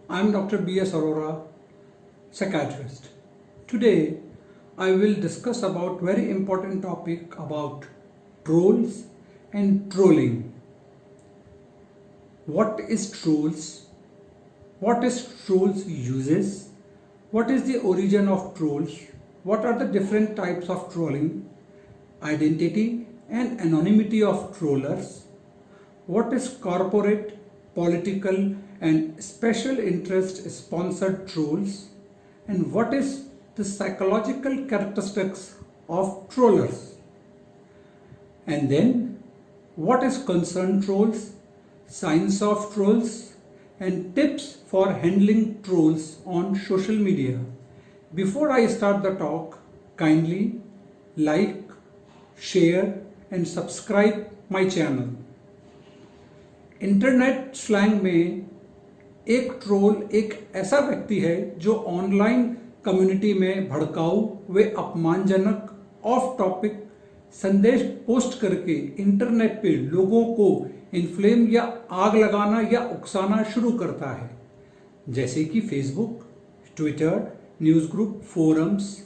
I am Dr. B.S. Arora, psychiatrist. Today, I will discuss about very important topic about trolls and trolling. What is trolls? What is trolls uses? What is the origin of trolls? What are the different types of trolling? Identity and anonymity of trollers. What is corporate, political and special interest sponsored trolls? And what is the psychological characteristics of trollers? And then what is concerned trolls, signs of trolls and tips for handling trolls on social media. Before I start the talk, kindly like, share and subscribe my channel. Internet slang में एक troll एक ऐसा व्यक्ति है जो online community में भड़काऊ व अपमानजनक ऑफ टॉपिक संदेश पोस्ट करके इंटरनेट पे लोगों को इन्फ्लेम या आग लगाना या उकसाना शुरू करता है, जैसे कि Facebook, Twitter, news group, forums,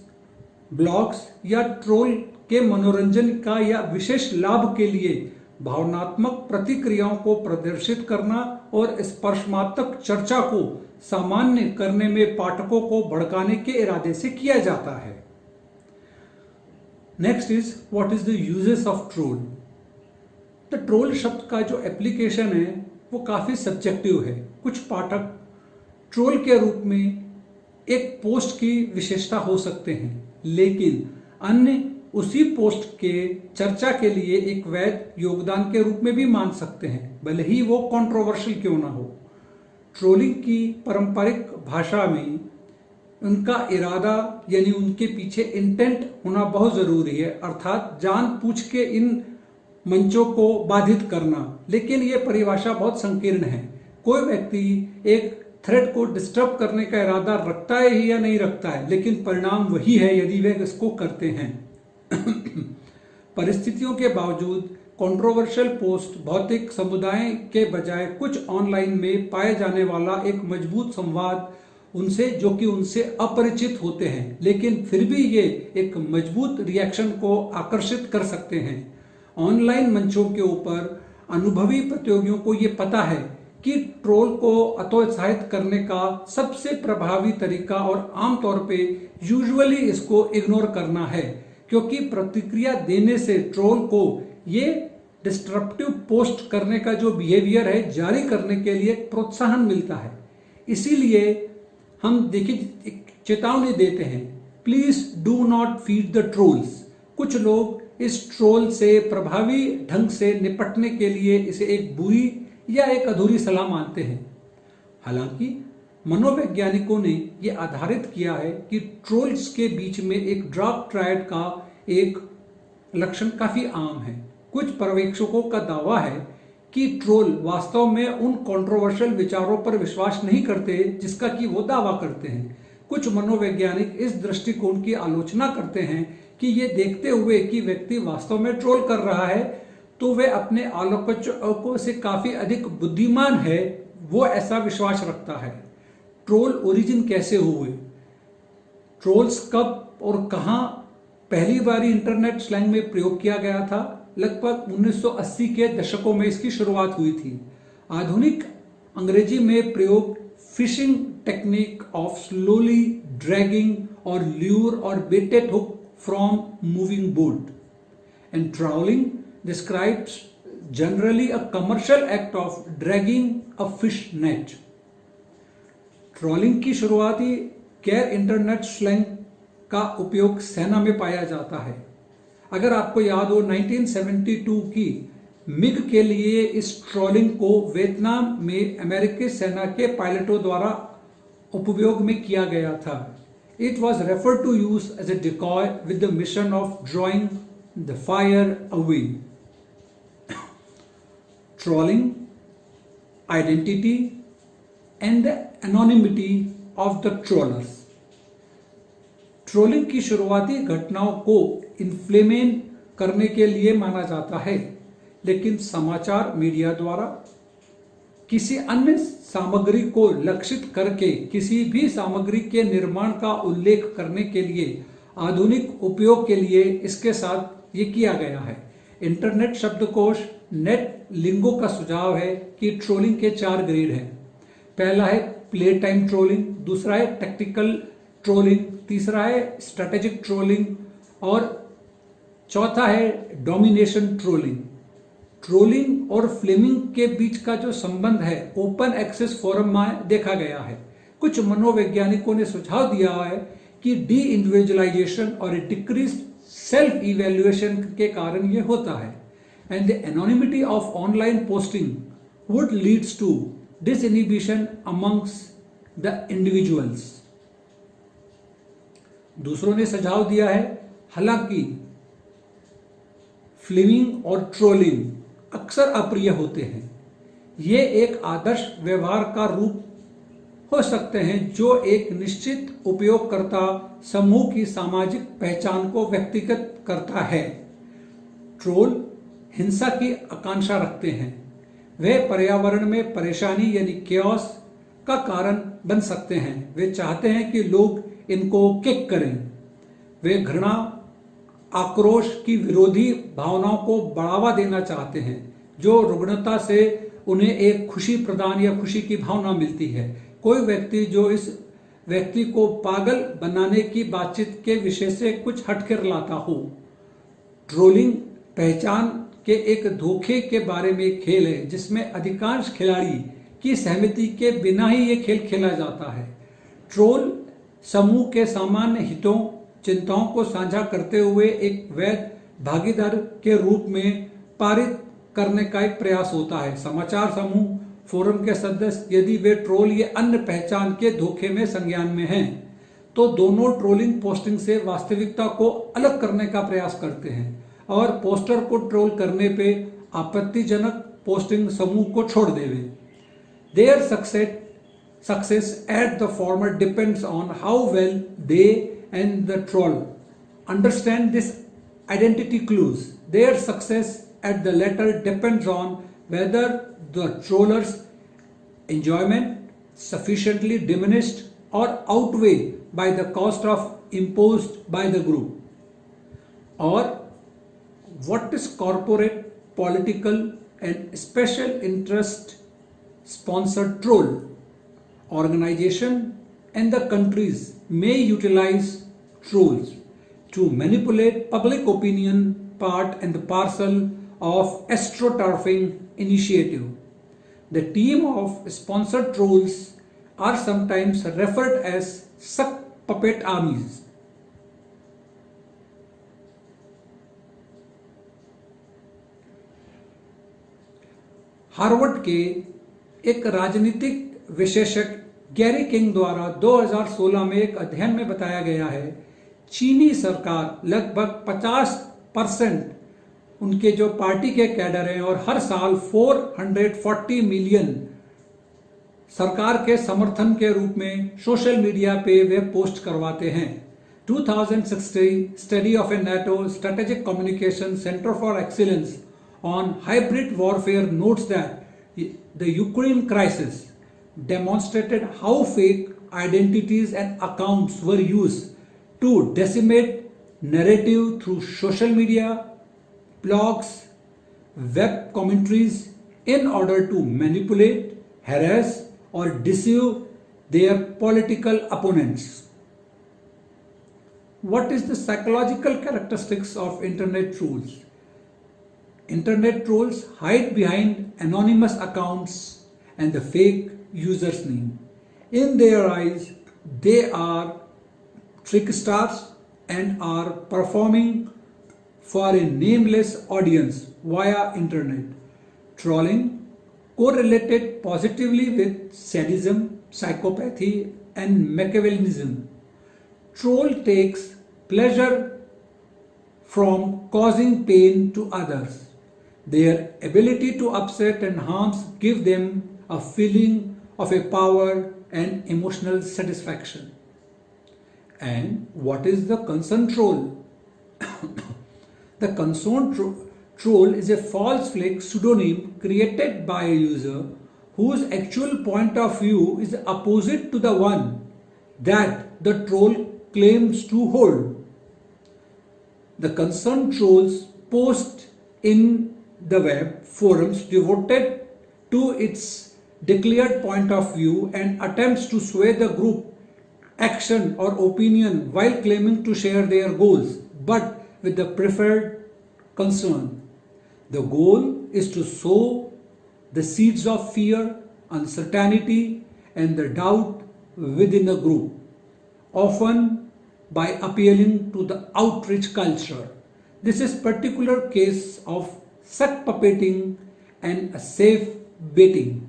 blogs या ट्रोल के मनोरंजन का या विशेष लाभ के लिए भावनात्मक प्रतिक्रियाओं को प्रदर्शित करना और स्पर्शात्मक चर्चा को सामान्य करने में पाठकों को भड़काने के इरादे से किया जाता है। Next is what is the uses of troll. The troll शब्द का जो एप्लीकेशन है वो काफी सब्जेक्टिव है। कुछ पाठक ट्रोल के रूप में एक पोस्ट की विशेषता हो सकते हैं, लेकिन अन्य उसी पोस्ट के चर्चा के लिए एक वैध योगदान के रूप में भी मान सकते हैं, भले ही वो कंट्रोवर्शियल क्यों ना हो। ट्रोलिंग की पारंपरिक भाषा में उनका इरादा यानी उनके पीछे इंटेंट होना बहुत जरूरी है, अर्थात जानबूझ के इन मंचों को बाधित करना। लेकिन ये परिभाषा बहुत संकीर्ण है। कोई व्यक्ति एक थ्रेड को डिस्टर्ब करने का इरादा रखता है या नहीं रखता है, लेकिन परिणाम वही है यदि वे इसको करते हैं। परिस्थितियों के बावजूद कंट्रोवर्शियल पोस्ट भौतिक समुदाय के बजाय कुछ ऑनलाइन में पाए जाने वाला एक मजबूत संवाद उनसे जो कि उनसे अपरिचित होते हैं, लेकिन फिर भी ये एक मजबूत रिएक्शन को आकर्षित कर सकते हैं। ऑनलाइन मंचों के ऊपर अनुभवी प्रतियोगियों को ये पता है कि ट्रोल को हतोत्साहित करने का सबसे प्रभावी तरीका और आमतौर पे यूजुअली इसको इग्नोर करना है, क्योंकि प्रतिक्रिया देने से ट्रोल को ये डिस्ट्रप्टिव पोस्ट करने का जो बिहेवियर है जारी करने के लिए प्रोत्साहन मिलता है। इसीलिए हम देखिए चेतावनी देते हैं, please do not feed the trolls. कुछ लोग इस ट्रोल से प्रभावी ढंग से निपटने के लिए इसे एक बुरी या एक अधूरी सलाह मानते हैं। हालांकि मनोवैज्ञानिकों ने यह आधारित किया है कि ट्रोल्स के बीच में एक डार्क ट्रायड का एक लक्षण काफी आम है। कुछ पर्यवेक्षकों का दावा है कि ट्रोल वास्तव में उन कंट्रोवर्शियल विचारों पर विश्वास नहीं करते जिसका कि वो दावा करते हैं। कुछ मनोवैज्ञानिक इस दृष्टिकोण की आलोचना करते हैं कि ये देखते हुए कि व्यक्ति वास्तव में ट्रोल कर रहा है तो वे अपने आलोचकों से काफी अधिक बुद्धिमान है, वो ऐसा विश्वास रखता है। ट्रोल ओरिजिन कैसे हुए, ट्रोल्स कब और कहां पहली बार इंटरनेट स्लैंग में प्रयोग किया गया था? लगभग 1980 के दशकों में इसकी शुरुआत हुई थी। आधुनिक अंग्रेजी में प्रयोग fishing technique of slowly dragging और ल्यूर और baited hook from moving boat and trolling describes generally a commercial act of dragging a fish net. Trawling की शुरुआती गैर इंटरनेट स्लैंग का उपयोग सेना में पाया जाता है। अगर आपको याद हो 1972 की मिग के लिए इस ट्रॉलिंग को वियतनाम में अमेरिकी सेना के पायलटों द्वारा उपयोग में किया गया था। It was referred to use as a decoy with the mission of drawing the fire away. Trolling, identity and the anonymity of the trollers. Trolling की शुरुआती घटनाओं को इन्फ्लेमेट करने के लिए माना जाता है, लेकिन समाचार मीडिया द्वारा किसी अन्य सामग्री को लक्षित करके किसी भी सामग्री के निर्माण का उल्लेख करने के लिए आधुनिक उपयोग के लिए इसके साथ ये किया गया है। इंटरनेट शब्दकोश नेट लिंगो का सुझाव है कि ट्रोलिंग के 4 ग्रेड हैं। पहला है प्ले टाइम ट्रोलिंग, दूसरा है टैक्टिकल ट्रोलिंग, तीसरा है स्ट्रेटेजिक ट्रोलिंग और चौथा है डोमिनेशन ट्रोलिंग। ट्रोलिंग और फ्लेमिंग के बीच का जो संबंध है ओपन एक्सेस फोरम में देखा गया है। कुछ मनोवैज्ञानिकों ने सुझाव दिया है कि डी इंडिविजुअलाइजेशन और डिक्रीज सेल्फ इवेल्युएशन के कारण ये होता है and the anonymity of online posting would leads to disinhibition amongst the individuals. दूसरों ने सुझाव दिया है हालांकि फ्लेमिंग और ट्रोलिंग अक्सर अप्रिय होते हैं, ये एक आदर्श व्यवहार का रूप हो सकते हैं जो एक निश्चित उपयोगकर्ता समूह की सामाजिक पहचान को व्यक्तिगत करता है। ट्रोल हिंसा की आकांक्षा रखते हैं, वे पर्यावरण में परेशानी यानी केओस का कारण बन सकते हैं। वे चाहते हैं कि लोग इनको किक करें। वे घृणा आक्रोश की विरोधी भावनाओं को बढ़ावा देना चाहते हैं जो रुग्णता से उन्हें एक खुशी प्रदान या खुशी की भावना मिलती है। कोई व्यक्ति जो इस व्यक्ति को पागल बनाने की बातचीत के विषय से कुछ हटकर लाता हो। ट्रोलिंग पहचान के एक धोखे के बारे में खेल है जिसमें अधिकांश खिलाड़ी की सहमति के बिना ही ये खेल खेला जाता है। ट्रोल समूह के सामान्य हितों चिंताओं को साझा करते हुए एक वैध भागीदार के रूप में पारित करने का एक प्रयास होता है। समाचार समूह फोरम के सदस्य यदि वे ट्रोल या अन्य पहचान के धोखे में संज्ञान में हैं तो दोनों ट्रोलिंग पोस्टिंग से वास्तविकता को अलग करने का प्रयास करते हैं और पोस्टर को ट्रोल करने पे आपत्तिजनक पोस्टिंग समूह को छोड़ देवे। Their success at the former depends on how well they and the troll understand this identity clues. Their success at the latter depends on whether the troller's enjoyment sufficiently diminished or outweighed by the cost of imposed by the group. Or what is corporate, political and special interest sponsored troll? Organization and the countries may utilize trolls to manipulate public opinion part and parcel of astroturfing initiative. The team of sponsored trolls are sometimes referred as suck puppet armies. Harvard के एक राजनीतिक विशेषज्ञ Gary king द्वारा 2016 में एक अध्ययन में बताया गया है चीनी सरकार लगभग 50% उनके जो पार्टी के कैडर हैं और हर साल 440 मिलियन सरकार के समर्थन के रूप में सोशल मीडिया पे वे पोस्ट करवाते हैं। 2016 study of A NATO strategic communication centre for excellence on hybrid warfare notes that the Ukraine crisis demonstrated how fake identities and accounts were used to decimate narrative through social media, blogs, web commentaries in order to manipulate, harass or deceive their political opponents. What is the psychological characteristics of internet trolls? Internet trolls hide behind anonymous accounts and the fake user's name. In their eyes, they are tricksters and are performing for a nameless audience via internet. Trolling correlated positively with sadism, psychopathy and Machiavellianism. Troll takes pleasure from causing pain to others. Their ability to upset and harm give them a feeling of a power and emotional satisfaction. And what is the concerned troll? The concerned troll is a false fake pseudonym created by a user whose actual point of view is opposite to the one that the troll claims to hold. The concerned trolls post in the web forums devoted to its declared point of view and attempts to sway the group action or opinion while claiming to share their goals, but with the preferred concern. The goal is to sow the seeds of fear, uncertainty, and the doubt within a group, often by appealing to the outreach culture. This is particular case of suck puppeting and a safe baiting.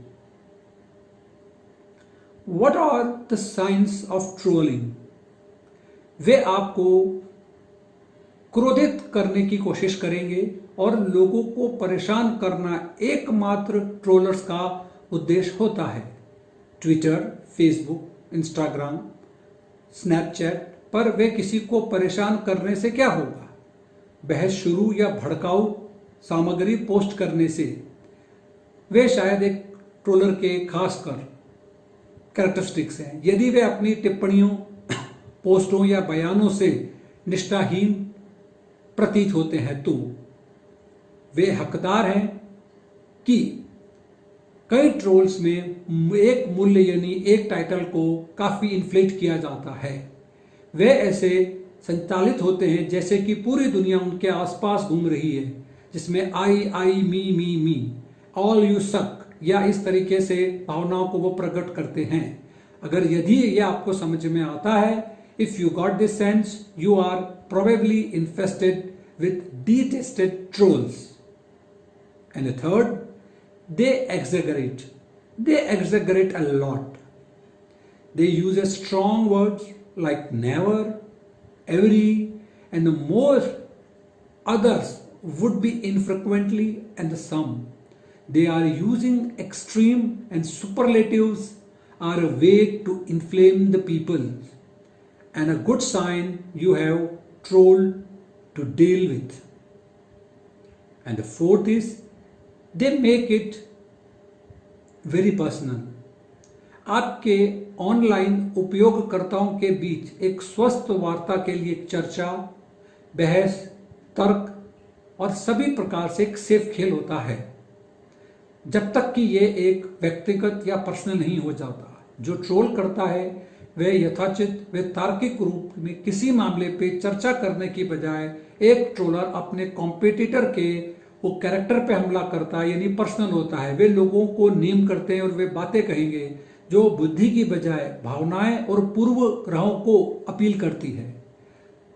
What are the signs of trolling? वे आपको क्रोधित करने की कोशिश करेंगे और लोगों को परेशान करना एकमात्र ट्रोलर्स का उद्देश्य होता है। ट्विटर, फेसबुक, इंस्टाग्राम, स्नैपचैट पर वे किसी को परेशान करने से क्या होगा? बहस शुरू या भड़काऊ सामग्री पोस्ट करने से। वे शायद एक ट्रोलर के खासकर कैरेक्टरिस्टिक्स हैं। यदि वे अपनी टिप्पणियों, पोस्टों या बयानों से निष्ठाहीन प्रतीत होते हैं तो वे हकदार हैं कि कई ट्रोल्स में एक मूल्य यानी एक टाइटल को काफ़ी इन्फ्लेट किया जाता है। वे ऐसे संचालित होते हैं जैसे कि पूरी दुनिया उनके आसपास घूम रही है, जिसमें आई मी ऑल यू सक या इस तरीके से भावनाओं को वो प्रकट करते हैं। अगर यदि ये आपको समझ में आता है, if you got this sense, you are probably infested with detested trolls. And the third, they exaggerate. They exaggerate a lot. They use a strong words like never, every, and the more others would be infrequently and the some. They are using extreme and superlatives are a way to inflame the people, and a good sign you have troll to deal with. And the fourth is they make it very personal. आपके online उपयोगकर्ताओं के बीच एक स्वस्थ वार्ता के लिए चर्चा, बहस, तर्क और सभी प्रकार से एक सेफ खेल होता है, जब तक कि ये एक व्यक्तिगत या पर्सनल नहीं हो जाता। जो ट्रोल करता है वह यथाचित वे तार्किक रूप में किसी मामले पे चर्चा करने की बजाय एक ट्रोलर अपने कॉम्पिटिटर के वो कैरेक्टर पे हमला करता है, यानी पर्सनल होता है। वे लोगों को नेम करते हैं और वे बातें कहेंगे जो बुद्धि की बजाय भावनाएं और पूर्व ग्रहों को अपील करती है।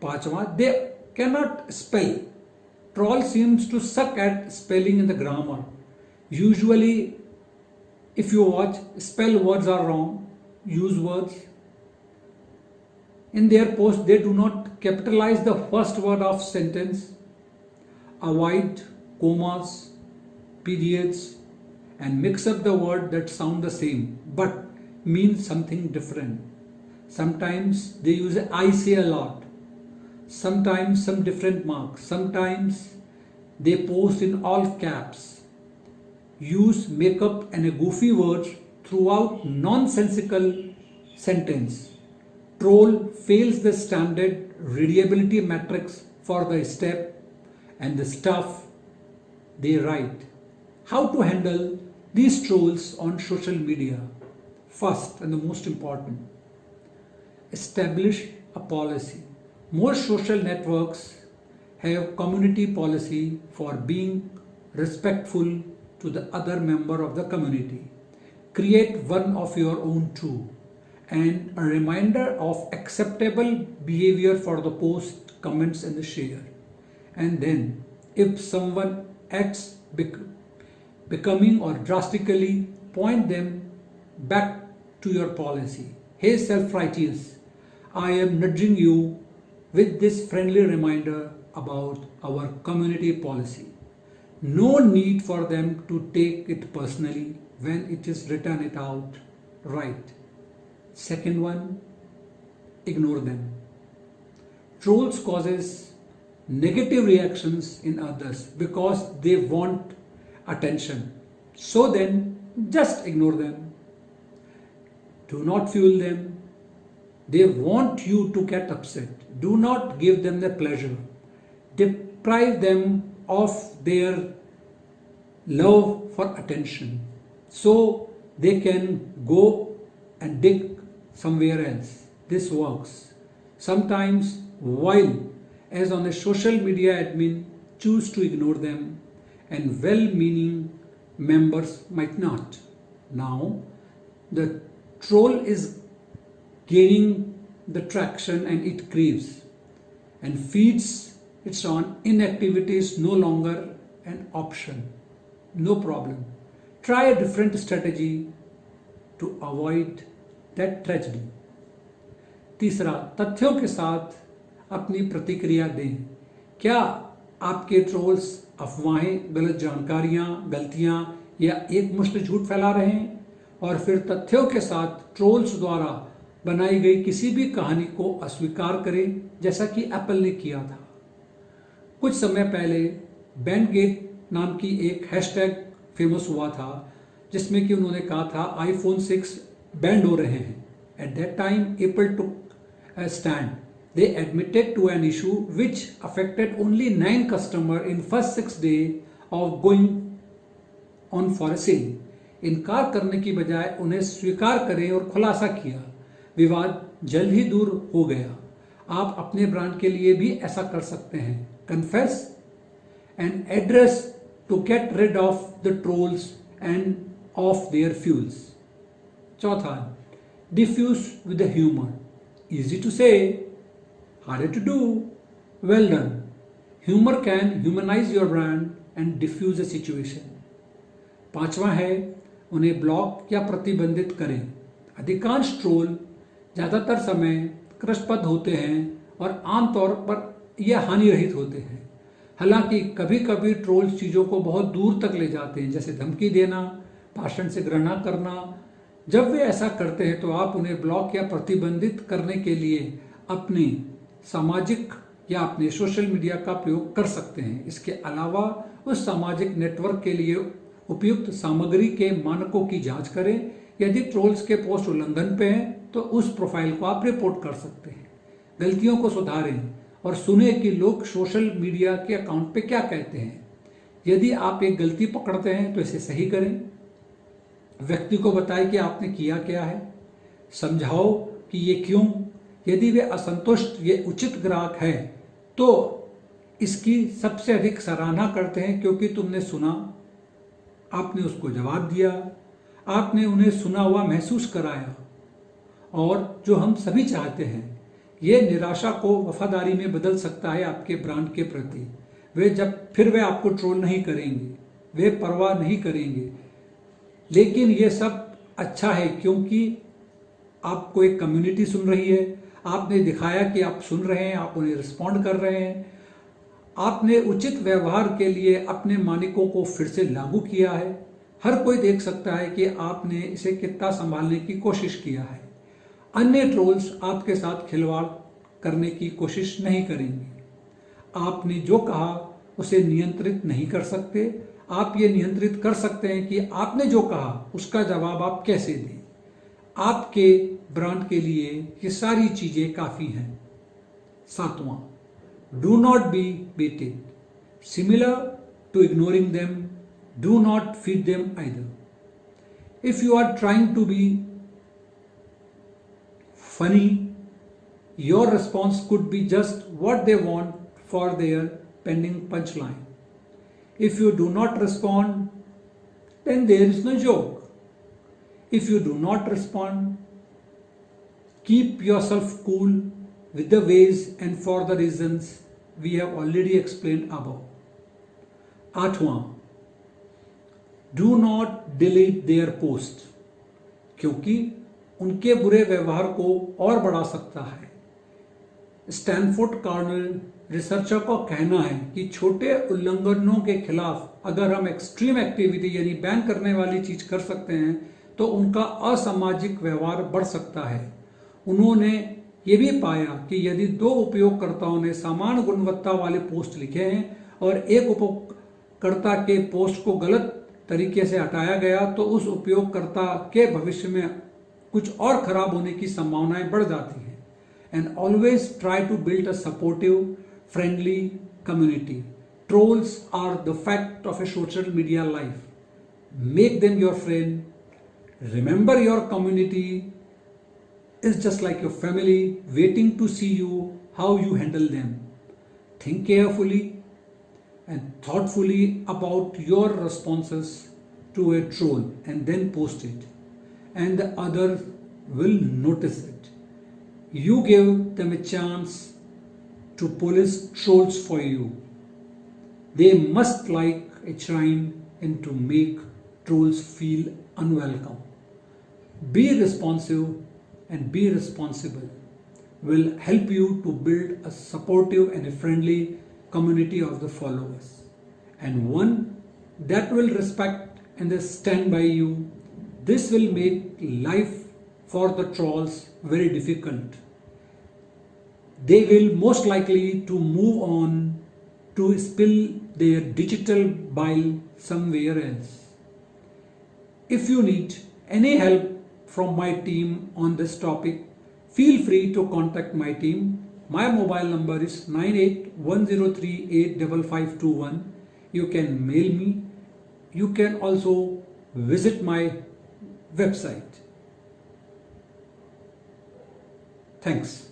पांचवा, they cannot spell. Troll seems to suck at spelling in the grammar. Usually, if you watch, spell words are wrong, use words. In their post, they do not capitalize the first word of sentence, avoid commas, periods, and mix up the word that sound the same but mean something different. Sometimes they use I say a lot. Sometimes some different marks. Sometimes they post in all caps. Use makeup and a goofy words throughout nonsensical sentence. Troll fails the standard readability matrix for the step and the stuff they write. How to handle these trolls on social media? First and the most important, establish a policy. Most social networks have community policy for being respectful to the other member of the community. Create one of your own too, and a reminder of acceptable behavior for the post, comments and the share. And then if someone acts becoming or drastically, point them back to your policy. Hey self-righteous, I am nudging you with this friendly reminder about our community policy. No need for them to take it personally when it is written it out right. Second one, ignore them. Trolls causes negative reactions in others because they want attention. So then just ignore them. Do not fuel them. They want you to get upset. Do not give them the pleasure. Deprive them of their love for attention so they can go and dig somewhere else. This works. Sometimes, while as on a social media admin choose to ignore them and well-meaning members might not. Now, the troll is gaining the traction and it craves and feeds its on inactivity is no longer an option. No problem. Try a different strategy to avoid that tragedy. तीसरा, तथ्यों के साथ अपनी प्रतिक्रिया दें. क्या आपके trolls अफवाहें, गलत जानकारियां, गलतियां या एक मुश्त झूठ फैला रहे हैं? और फिर तथ्यों के साथ ट्रोल्स द्वारा बनाई गई किसी भी कहानी को अस्वीकार करें, जैसा कि एप्पल ने किया था. कुछ समय पहले बैंडगेट नाम की एक हैशटैग फेमस हुआ था जिसमें कि उन्होंने कहा था iPhone 6 बैंड हो रहे हैं. At that time Apple took a stand. They admitted to an issue which affected only 9 customers in first 6 days of going on for a sale. इनकार करने की बजाय उन्हें स्वीकार करें और खुलासा किया. विवाद जल्द ही दूर हो गया. आप अपने ब्रांड के लिए भी ऐसा कर सकते हैं. Confess and address to get rid of the trolls and of their fuels. चौथा, diffuse with the humor. Easy to say, harder to do. Well done. Humor can humanize your brand and diffuse a situation. पांचवा है, उन्हें block या प्रतिबंधित करें. अधिकांश troll ज़्यादातर समय कृष्णपद होते हैं और आमतौर पर यह हानि रहित होते हैं. हालांकि कभी कभी ट्रोल्स चीज़ों को बहुत दूर तक ले जाते हैं, जैसे धमकी देना, भाषण से घृणा करना. जब वे ऐसा करते हैं तो आप उन्हें ब्लॉक या प्रतिबंधित करने के लिए अपनी सामाजिक या अपने सोशल मीडिया का प्रयोग कर सकते हैं. इसके अलावा उस सामाजिक नेटवर्क के लिए उपयुक्त सामग्री के मानकों की जांच करें. यदि ट्रोल्स के पोस्ट उल्लंघन पे हैं तो उस प्रोफाइल को आप रिपोर्ट कर सकते हैं. गलतियों को सुधारें और सुने कि लोग सोशल मीडिया के अकाउंट पे क्या कहते हैं. यदि आप एक गलती पकड़ते हैं तो इसे सही करें. व्यक्ति को बताएं कि आपने किया क्या है. समझाओ कि ये क्यों. यदि वे असंतुष्ट ये उचित ग्राहक है तो इसकी सबसे अधिक सराहना करते हैं क्योंकि तुमने सुना, आपने उसको जवाब दिया, आपने उन्हें सुना हुआ महसूस कराया. और जो हम सभी चाहते हैं, ये निराशा को वफादारी में बदल सकता है आपके ब्रांड के प्रति. वे आपको ट्रोल नहीं करेंगे, वे परवाह नहीं करेंगे. लेकिन ये सब अच्छा है क्योंकि आपको एक कम्युनिटी सुन रही है. आपने दिखाया कि आप सुन रहे हैं, आप उन्हें रिस्पॉन्ड कर रहे हैं. आपने उचित व्यवहार के लिए अपने मानकों को फिर से लागू किया है. हर कोई देख सकता है कि आपने इसे कितना संभालने की कोशिश किया है. अन्य ट्रोल्स आपके साथ खिलवाड़ करने की कोशिश नहीं करेंगे. आपने जो कहा उसे नियंत्रित नहीं कर सकते. आप ये नियंत्रित कर सकते हैं कि आपने जो कहा उसका जवाब आप कैसे दें. आपके ब्रांड के लिए ये सारी चीजें काफी हैं. सातवां, do not be baited. Similar to ignoring them, do not feed them either. If you are trying to be funny, your response could be just what they want for their pending punchline. If you do not respond, then there is no joke. If you do not respond, keep yourself cool with the ways and for the reasons we have already explained above. आठवां, do not delete their post, क्योंकि उनके बुरे व्यवहार को और बढ़ा सकता है. स्टैनफोर्ड कॉर्नेल रिसर्चर का कहना है कि छोटे उल्लंघनों के खिलाफ अगर हम एक्सट्रीम एक्टिविटी यानी बैन करने वाली चीज कर सकते हैं तो उनका असामाजिक व्यवहार बढ़ सकता है. उन्होंने ये भी पाया कि यदि 2 उपयोगकर्ताओं ने समान गुणवत्ता वाले पोस्ट लिखे हैं और एक उपयोगकर्ता के पोस्ट को गलत तरीके से हटाया गया तो उस उपयोगकर्ता के भविष्य में कुछ और खराब होने की संभावनाएं बढ़ जाती हैं. And always try to build a supportive friendly community. Trolls are the fact of a social media life. Make them your friend. Remember your community is just like your family waiting to see you how you handle them. Think carefully and thoughtfully about your responses to a troll and then post it, and the others will notice it. You give them a chance to police trolls for you. They must like a chime and to make trolls feel unwelcome. Be responsive and be responsible will help you to build a supportive and a friendly community of the followers, and one that will respect and stand by you. This will make life for the trolls very difficult. They will most likely to move on to spill their digital bile somewhere else. If you need any help from my team on this topic, feel free to contact my team. My mobile number is 9810385521. You can mail me. You can also visit my website. Thanks.